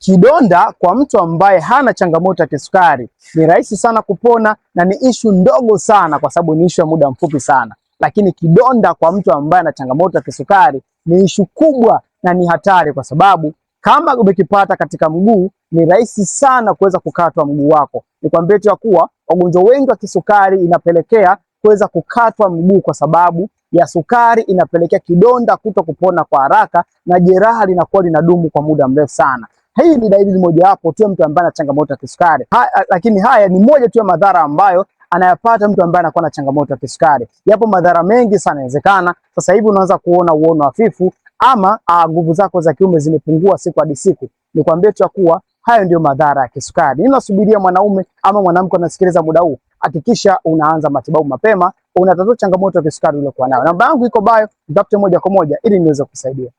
Kidonda kwa mtu ambaye hana changamoto ya kisukari ni rahisi sana kupona na ni ishu ndogo sana, kwa sababu ni ishu ya muda mfupi sana. Lakini kidonda kwa mtu ambaye ana changamoto ya kisukari ni ishu kubwa na ni hatari, kwa sababu kama umekipata katika mguu ni rahisi sana kuweza kukatwa mguu wako. Nikwambie tu ya kuwa wagonjwa wengi wa kisukari inapelekea kuweza kukatwa mguu, kwa sababu ya sukari inapelekea kidonda kuto kupona kwa haraka na jeraha linakuwa linadumu kwa muda mrefu sana. Hii ni dalili mojawapo tu mtu ambaye ana changamoto ya kisukari. Lakini haya ni moja tu ya madhara ambayo anayapata mtu ambaye anakuwa na changamoto ya kisukari. Yapo madhara mengi sana. Inawezekana sasa hivi unaanza kuona uono hafifu, ama nguvu zako za kiume zimepungua siku hadi siku. Nikwambie tu kuwa hayo ndio madhara ya kisukari. Ninasubiria mwanaume ama mwanamke anasikiliza muda huu, hakikisha unaanza matibabu mapema, unatatua changamoto ya kisukari uliyokuwa nayo. Namba yangu iko bio, nitafute moja kwa moja ili niweze kusaidia.